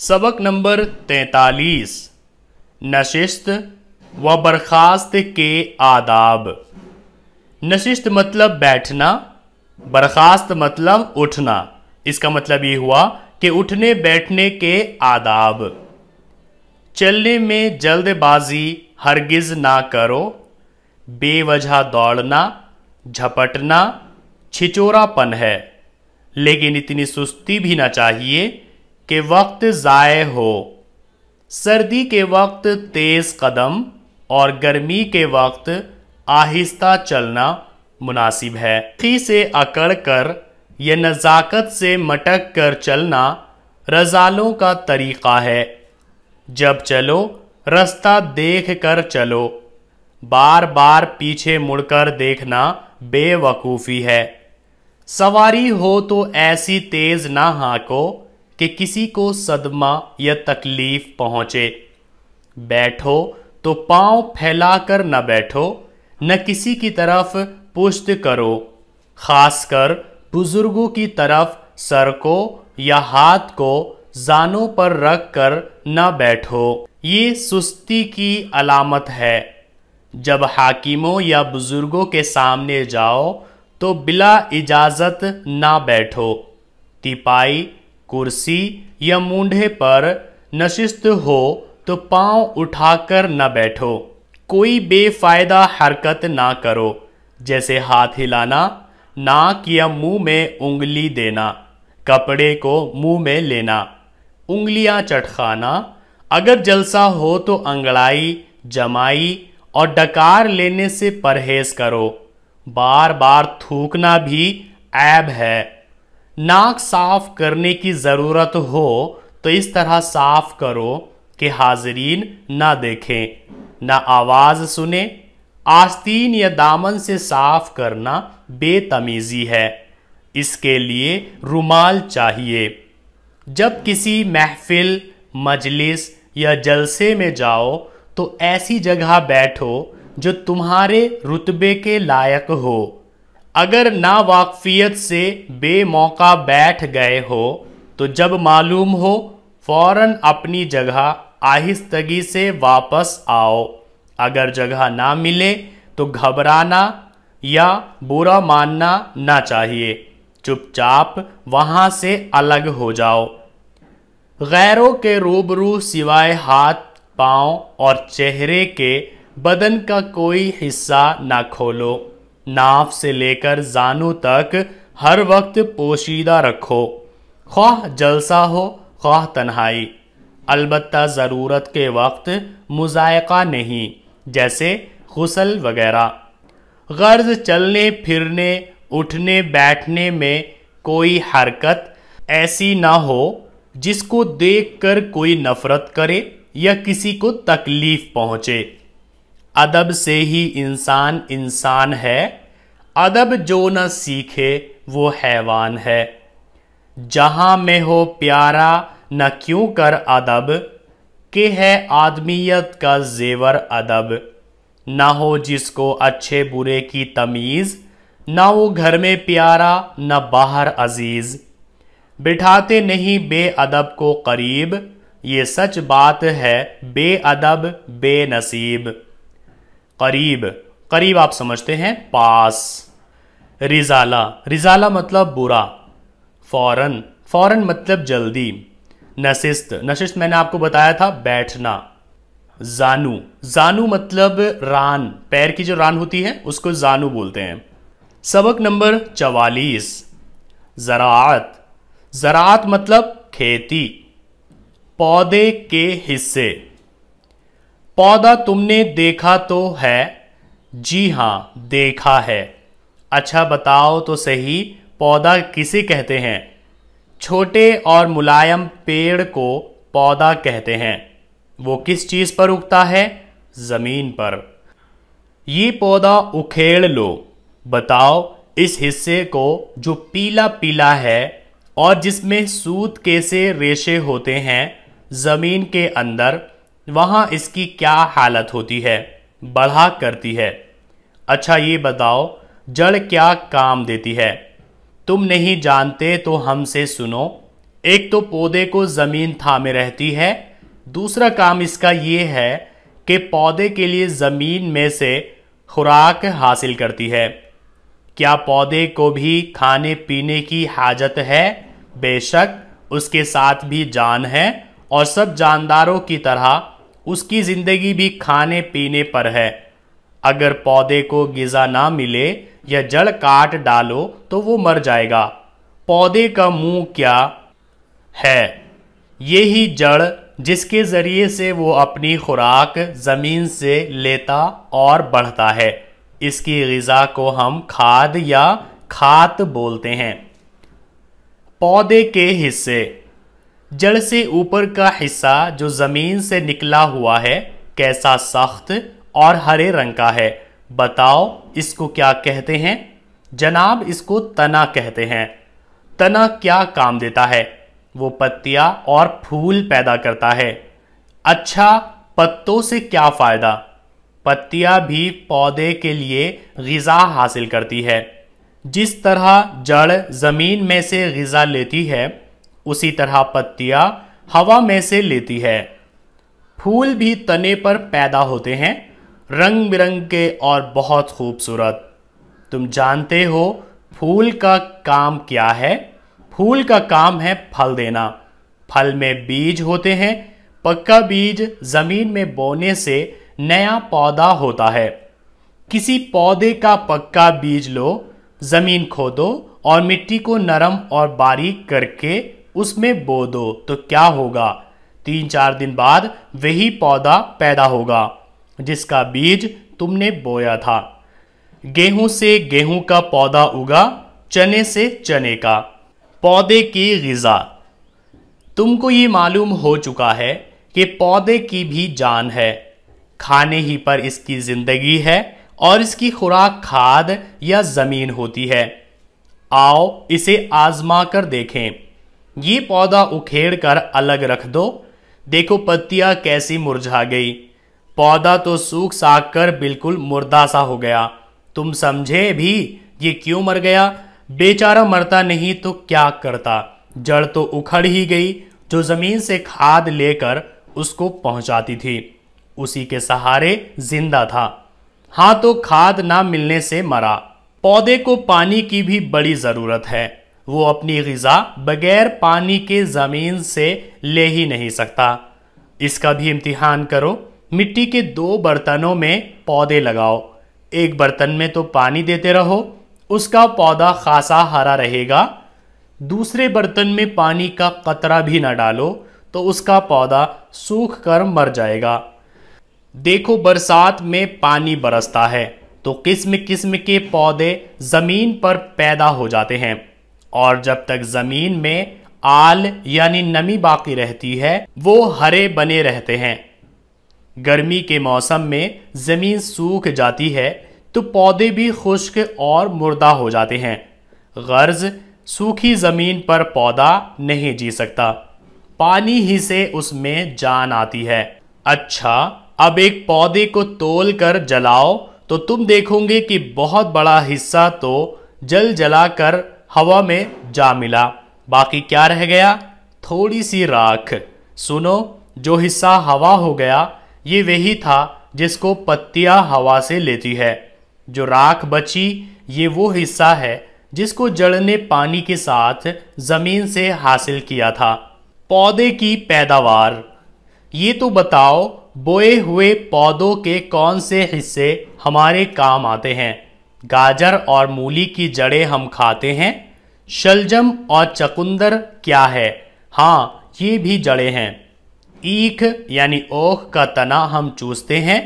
सबक नंबर 43 नशिस्त व बर्खास्त के आदाब। नशिस्त मतलब बैठना, बर्खास्त मतलब उठना। इसका मतलब ये हुआ कि उठने बैठने के आदाब। चलने में जल्दबाजी हरगिज ना करो, बेवजह दौड़ना, झपटना छिचोरापन है, लेकिन इतनी सुस्ती भी ना चाहिए कि वक्त ज़ाय हो। सर्दी के वक्त तेज़ कदम और गर्मी के वक्त आहिस्ता चलना मुनासिब है। खी से अकड़ कर या नज़ाकत से मटक कर चलना रज़ालों का तरीक़ा है। जब चलो रास्ता देख कर चलो, बार बार पीछे मुड़कर देखना बेवकूफ़ी है। सवारी हो तो ऐसी तेज़ ना हाँको कि किसी को सदमा या तकलीफ़ पहुँचे। बैठो तो पाँव फैलाकर न बैठो, न किसी की तरफ पुश्त करो, खासकर बुजुर्गों की तरफ सर को या हाथ को जानों पर रख कर न बैठो। ये सुस्ती की अलामत है। जब हाकिमों या बुजुर्गों के सामने जाओ तो बिला इजाज़त ना बैठो। तिपाई, कुर्सी या मूंढे पर नशिस्त हो तो पाँव उठाकर न बैठो। कोई बेफायदा हरकत ना करो, जैसे हाथ हिलाना, नाक या मुंह में उंगली देना, कपड़े को मुंह में लेना, उंगलियां चटखाना। अगर जलसा हो तो अंगड़ाई, जमाई और डकार लेने से परहेज करो। बार बार थूकना भी ऐब है। नाक साफ करने की ज़रूरत हो तो इस तरह साफ करो कि हाज़रीन ना देखें, ना आवाज़ सुने। आस्तीन या दामन से साफ करना बेतमीज़ी है, इसके लिए रुमाल चाहिए। जब किसी महफिल, मजलिस या जलसे में जाओ तो ऐसी जगह बैठो जो तुम्हारे रुतबे के लायक हो। अगर नावाकफियत से बेमौका बैठ गए हो तो जब मालूम हो फौरन अपनी जगह आहिस्तगी से वापस आओ। अगर जगह ना मिले तो घबराना या बुरा मानना ना चाहिए। चुपचाप वहाँ से अलग हो जाओ। गैरों के रूबरू सिवाय हाथ, पाँव और चेहरे के बदन का कोई हिस्सा ना खोलो। नाफ से लेकर जानू तक हर वक्त पोशीदा रखो, ख्वाह जलसा हो ख्वाह तन्हाई। अलबत्ता ज़रूरत के वक्त मुज़ायक़ा नहीं, जैसे गुस्ल वगैरह। गर्ज चलने फिरने, उठने बैठने में कोई हरकत ऐसी ना हो जिसको देखकर कोई नफ़रत करे या किसी को तकलीफ़ पहुँचे। अदब से ही इंसान इंसान है, अदब जो न सीखे वो हैवान है। जहाँ में हो प्यारा न क्यों कर अदब, के है आदमियत का जेवर अदब। ना हो जिसको अच्छे बुरे की तमीज़, ना वो घर में प्यारा न बाहर अजीज़। बिठाते नहीं बेअदब को करीब, ये सच बात है बेअदब बेनसीब। करीब, करीब आप समझते हैं पास। रिजाला, रिजाला मतलब बुरा। फौरन, फौरन मतलब जल्दी। नशिस्त, नशिस्त मैंने आपको बताया था बैठना। जानू, जानू मतलब रान, पैर की जो रान होती है उसको जानू बोलते हैं। सबक नंबर 44 ज़राअत, ज़राअत मतलब खेती। पौधे के हिस्से। पौधा तुमने देखा तो है? जी हाँ देखा है। अच्छा बताओ तो सही, पौधा किसे कहते हैं? छोटे और मुलायम पेड़ को पौधा कहते हैं। वो किस चीज़ पर उगता है? ज़मीन पर। ये पौधा उखेड़ लो। बताओ इस हिस्से को जो पीला पीला है और जिसमें सूत के से रेशे होते हैं ज़मीन के अंदर, वहाँ इसकी क्या हालत होती है? बढ़ा करती है। अच्छा ये बताओ जड़ क्या काम देती है? तुम नहीं जानते तो हमसे सुनो। एक तो पौधे को जमीन थामे रहती है, दूसरा काम इसका ये है कि पौधे के लिए जमीन में से खुराक हासिल करती है। क्या पौधे को भी खाने पीने की हाजत है? बेशक, उसके साथ भी जान है और सब जानदारों की तरह उसकी जिंदगी भी खाने पीने पर है। अगर पौधे को गिज़ा ना मिले या जड़ काट डालो तो वो मर जाएगा। पौधे का मुंह क्या है? यही जड़ जिसके जरिए से वो अपनी खुराक जमीन से लेता और बढ़ता है। इसकी गिज़ा को हम खाद या खात बोलते हैं। पौधे के हिस्से। जड़ से ऊपर का हिस्सा जो जमीन से निकला हुआ है कैसा सख्त और हरे रंग का है। बताओ इसको क्या कहते हैं? जनाब, इसको तना कहते हैं। तना क्या काम देता है? वो पत्तियां और फूल पैदा करता है। अच्छा, पत्तों से क्या फायदा? पत्तियां भी पौधे के लिए गिज़ा हासिल करती है। जिस तरह जड़ जमीन में से गिज़ा लेती है, उसी तरह पत्तियां हवा में से लेती है। फूल भी तने पर पैदा होते हैं, रंग बिरंगे और बहुत खूबसूरत। तुम जानते हो फूल का काम क्या है? फूल का काम है फल देना। फल में बीज होते हैं। पक्का बीज जमीन में बोने से नया पौधा होता है। किसी पौधे का पक्का बीज लो, जमीन खोदो और मिट्टी को नरम और बारीक करके उसमें बो दो तो क्या होगा? 3-4 दिन बाद वही पौधा पैदा होगा जिसका बीज तुमने बोया था। गेहूं से गेहूं का पौधा उगा, चने से चने का। पौधे की गिज़ा। तुमको ये मालूम हो चुका है कि पौधे की भी जान है। खाने ही पर इसकी जिंदगी है और इसकी खुराक खाद या जमीन होती है। आओ इसे आजमा कर देखें। ये पौधा उखेड़ कर अलग रख दो। देखो पत्तियां कैसी मुरझा गई। पौधा तो सूख साख कर बिल्कुल मुर्दा सा हो गया। तुम समझे भी ये क्यों मर गया? बेचारा मरता नहीं तो क्या करता? जड़ तो उखड़ ही गई जो जमीन से खाद लेकर उसको पहुंचाती थी। उसी के सहारे जिंदा था। हाँ, तो खाद ना मिलने से मरा। पौधे को पानी की भी बड़ी जरूरत है। वो अपनी गिज़ा बगैर पानी के जमीन से ले ही नहीं सकता। इसका भी इम्तिहान करो। मिट्टी के 2 बर्तनों में पौधे लगाओ। एक बर्तन में तो पानी देते रहो, उसका पौधा खासा हरा रहेगा। दूसरे बर्तन में पानी का कतरा भी न डालो तो उसका पौधा सूख कर मर जाएगा। देखो बरसात में पानी बरसता है तो किस्म किस्म के पौधे जमीन पर पैदा हो जाते हैं और जब तक जमीन में आल यानी नमी बाकी रहती है वो हरे बने रहते हैं। गर्मी के मौसम में जमीन सूख जाती है तो पौधे भी खुश्क और मुर्दा हो जाते हैं। गर्ज सूखी जमीन पर पौधा नहीं जी सकता, पानी ही से उसमें जान आती है। अच्छा, अब एक पौधे को तोल कर जलाओ तो तुम देखोगे कि बहुत बड़ा हिस्सा तो जल जलाकर हवा में जा मिला, बाकी क्या रह गया? थोड़ी सी राख। सुनो, जो हिस्सा हवा हो गया ये वही था जिसको पत्तियां हवा से लेती है। जो राख बची ये वो हिस्सा है जिसको जड़ ने पानी के साथ जमीन से हासिल किया था। पौधे की पैदावार। ये तो बताओ बोए हुए पौधों के कौन से हिस्से हमारे काम आते हैं? गाजर और मूली की जड़ें हम खाते हैं। शलजम और चकुंदर क्या है? हाँ, ये भी जड़ें हैं। ईख यानी ओख का तना हम चूसते हैं।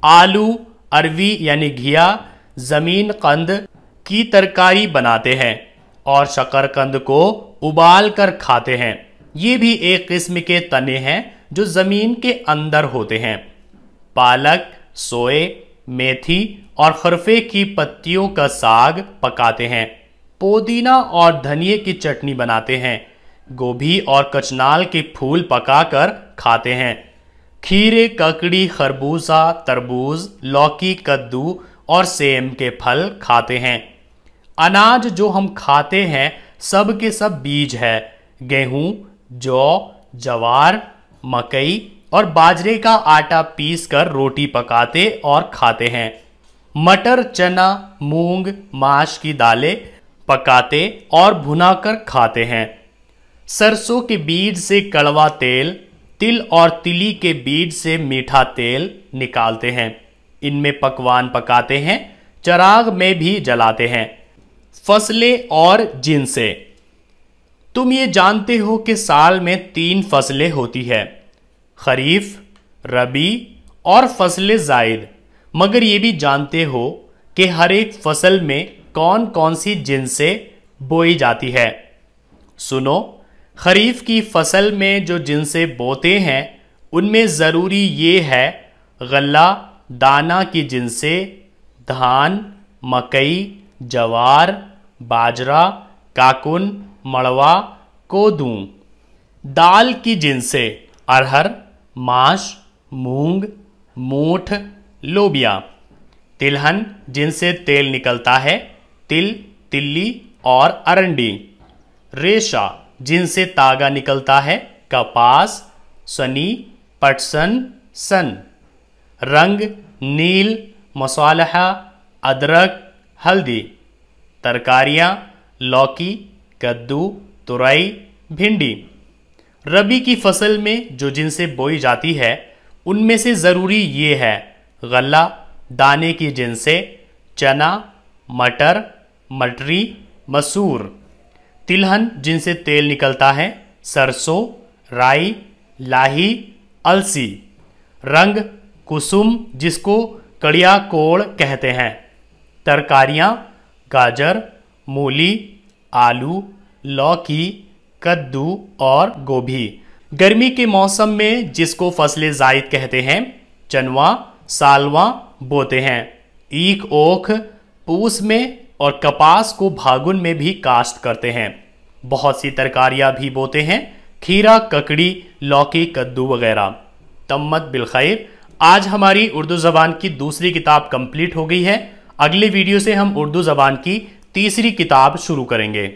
आलू, अरवी यानी घिया, जमीन कंद की तरकारी बनाते हैं और शकरकंद को उबाल कर खाते हैं। ये भी एक किस्म के तने हैं जो जमीन के अंदर होते हैं। पालक, सोए, मेथी और खरफे की पत्तियों का साग पकाते हैं। पुदीना और धनिए की चटनी बनाते हैं। गोभी और कचनाल के फूल पकाकर खाते हैं। खीरे, ककड़ी, खरबूजा, तरबूज, लौकी, कद्दू और सेम के फल खाते हैं। अनाज जो हम खाते हैं सब के सब बीज है। गेहूं, जौ, जवार, मकई और बाजरे का आटा पीसकर रोटी पकाते और खाते हैं। मटर, चना, मूंग, माश की दालें पकाते और भुनाकर खाते हैं। सरसों के बीज से कड़वा तेल, तिल और तिली के बीज से मीठा तेल निकालते हैं। इनमें पकवान पकाते हैं, चराग में भी जलाते हैं। फसलें और जिनसें। तुम ये जानते हो कि साल में 3 फसलें होती है, खरीफ, रबी और फसलें जायद। मगर ये भी जानते हो कि हर एक फसल में कौन कौन सी जिनसें बोई जाती है। सुनो, खरीफ की फसल में जो जिनसें बोते हैं उनमें ज़रूरी ये है गल्ला दाना की जिनसें, धान, मकई, जवार, बाजरा, काकुन, मड़वा, कोदू। दाल की जिनसें अरहर, माश, मूंग, मूठ, लोबिया। तिलहन जिनसे तेल निकलता है, तिल, तिल्ली और अरंडी। रेशा जिनसे तागा निकलता है, कपास, सनी, पटसन, सन। रंग नील, मसालहा, अदरक, हल्दी। तरकारियाँ लौकी, कद्दू, तुरई, भिंडी। रबी की फसल में जो जिनसें बोई जाती है उनमें से ज़रूरी ये है गल्ला दाने की जिनसें, चना, मटर, मटरी, मसूर। तिलहन जिनसे तेल निकलता है, सरसों, राई, लाही, अलसी। रंग कुसुम जिसको कड़िया कोड़ कहते हैं। तरकारियाँ गाजर, मूली, आलू, लौकी, कद्दू और गोभी। गर्मी के मौसम में जिसको फसलें जायद कहते हैं, चनवा, सालवा बोते हैं। ईख ओख पूस में और कपास को फागुन में भी काश्त करते हैं। बहुत सी तरकारियां भी बोते हैं, खीरा, ककड़ी, लौकी, कद्दू वगैरह। तम्मत बिलखैर। आज हमारी उर्दू ज़बान की दूसरी किताब कंप्लीट हो गई है। अगले वीडियो से हम उर्दू ज़बान की तीसरी किताब शुरू करेंगे।